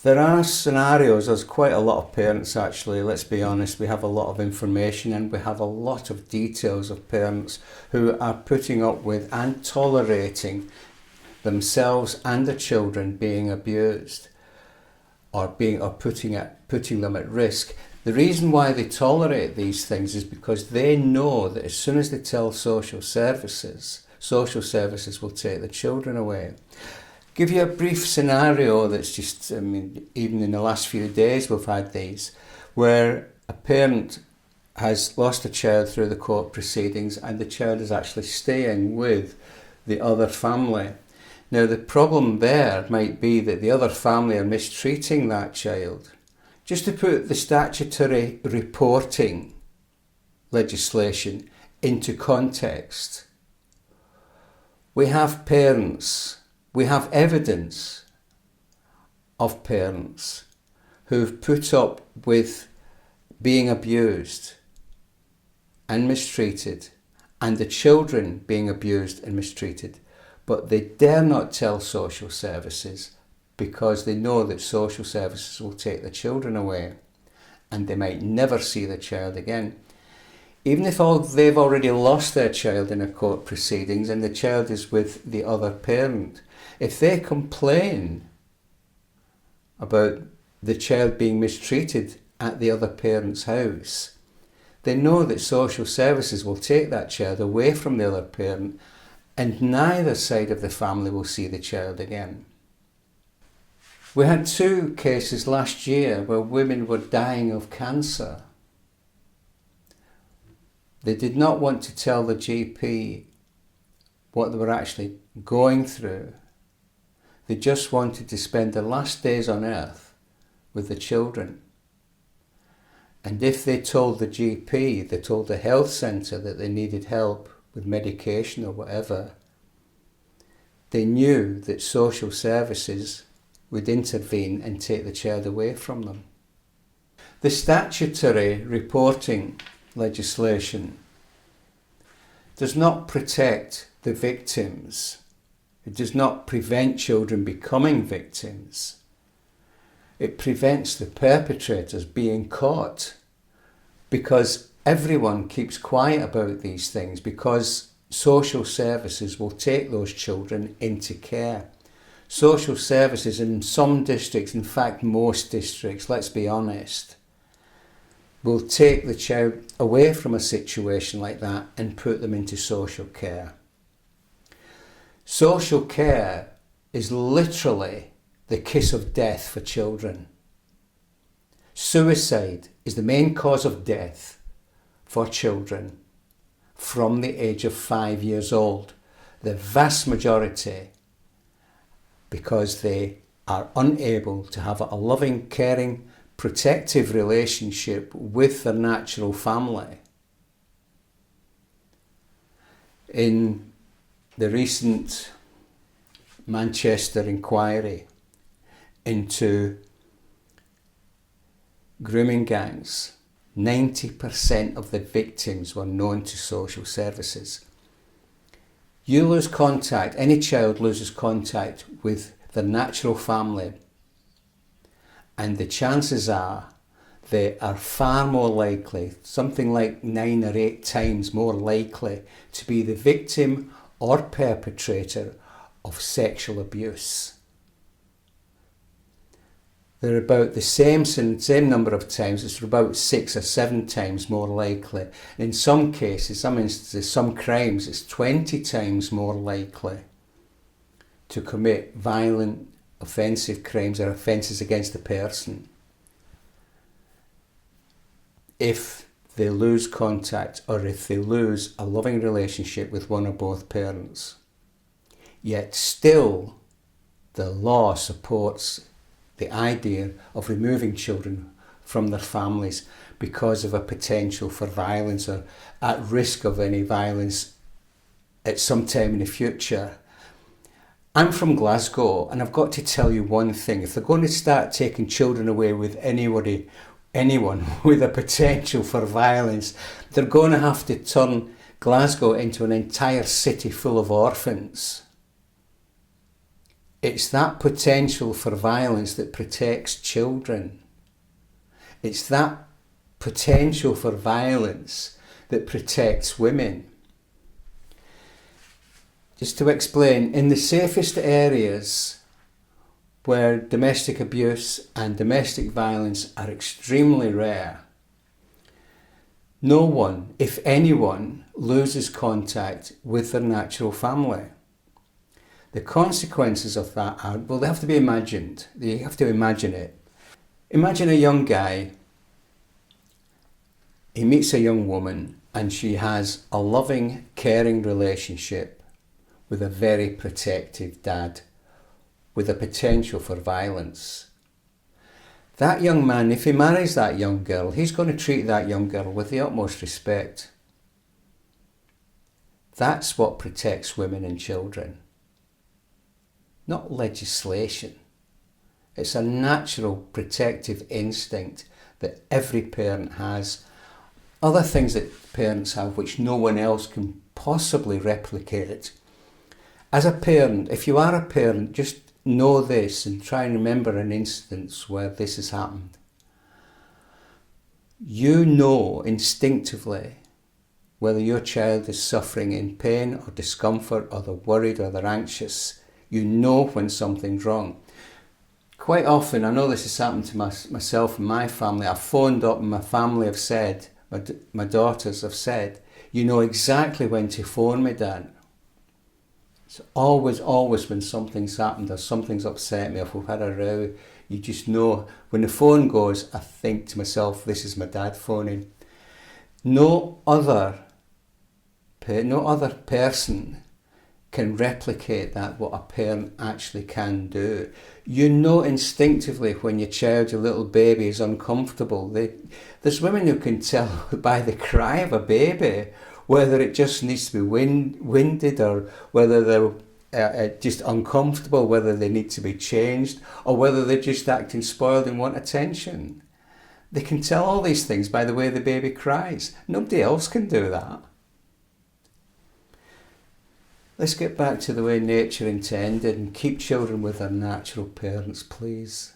There are scenarios, there's quite a lot of parents actually, let's be honest, we have a lot of information and we have a lot of details of parents who are putting up with and tolerating themselves and the children being abused or putting them at risk. The reason why they tolerate these things is because they know that as soon as they tell social services will take the children away. Give you a brief scenario that's just, even in the last few days we've had these, where a parent has lost a child through the court proceedings and the child is actually staying with the other family. Now the problem there might be that the other family are mistreating that child. Just to put the statutory reporting legislation into context, we have evidence of parents who've put up with being abused and mistreated, and the children being abused and mistreated, but they dare not tell social services because they know that social services will take the children away and they might never see the child again. Even if they've already lost their child in a court proceedings and the child is with the other parent, if they complain about the child being mistreated at the other parent's house, they know that social services will take that child away from the other parent and neither side of the family will see the child again. We had 2 cases last year where women were dying of cancer. They did not want to tell the GP what they were actually going through. They just wanted to spend their last days on earth with the children. And if they told the GP, they told the health centre that they needed help with medication or whatever, they knew that social services would intervene and take the child away from them. The statutory reporting legislation does not protect the victims. It does not prevent children becoming victims. It prevents the perpetrators being caught because everyone keeps quiet about these things because social services will take those children into care. Social services in some districts, in fact most districts, let's be honest, will take the child away from a situation like that and put them into social care. Social care is literally the kiss of death for children. Suicide is the main cause of death for children from the age of 5 years old. The vast majority because they are unable to have a loving, caring, protective relationship with their natural family. In the recent Manchester inquiry into grooming gangs, 90% of the victims were known to social services. You lose contact, any child loses contact with their natural family, and the chances are they are far more likely, something like 9 or 8 times more likely, to be the victim or perpetrator of sexual abuse. They're about the same number of times, it's about 6 or 7 times more likely. In some cases, some instances, some crimes, it's 20 times more likely to commit violent, offensive crimes or offences against a person if they lose contact or if they lose a loving relationship with one or both parents. Yet still, the law supports the idea of removing children from their families because of a potential for violence or at risk of any violence at some time in the future. I'm from Glasgow and I've got to tell you one thing. If they're going to start taking children away with anyone with a potential for violence, they're going to have to turn Glasgow into an entire city full of orphans. It's that potential for violence that protects children. It's that potential for violence that protects women. Just to explain, in the safest areas where domestic abuse and domestic violence are extremely rare, no one, if anyone, loses contact with their natural family. The consequences of that are, well, they have to be imagined. You have to imagine it. Imagine a young guy, he meets a young woman and she has a loving, caring relationship with a very protective dad with a potential for violence. That young man, if he marries that young girl, he's going to treat that young girl with the utmost respect. That's what protects women and children. Not legislation. It's a natural protective instinct that every parent has. Other things that parents have which no one else can possibly replicate. As a parent, if you are a parent, just know this and try and remember an instance where this has happened. You know instinctively whether your child is suffering in pain or discomfort, or they're worried or they're anxious. You know when something's wrong. Quite often, I know this has happened to myself and my family. I've phoned up and my family have said, my daughters have said, you know exactly when to phone me, Dad. It's always when something's happened or something's upset me, or if we've had a row, you just know. When the phone goes, I think to myself, this is my dad phoning. No other person can replicate that, what a parent actually can do. You know instinctively when your child, your little baby, is uncomfortable. There's women who can tell by the cry of a baby whether it just needs to be winded, or whether they're just uncomfortable, whether they need to be changed, or whether they're just acting spoiled and want attention. They can tell all these things by the way the baby cries. Nobody else can do that. Let's get back to the way nature intended and keep children with their natural parents, please.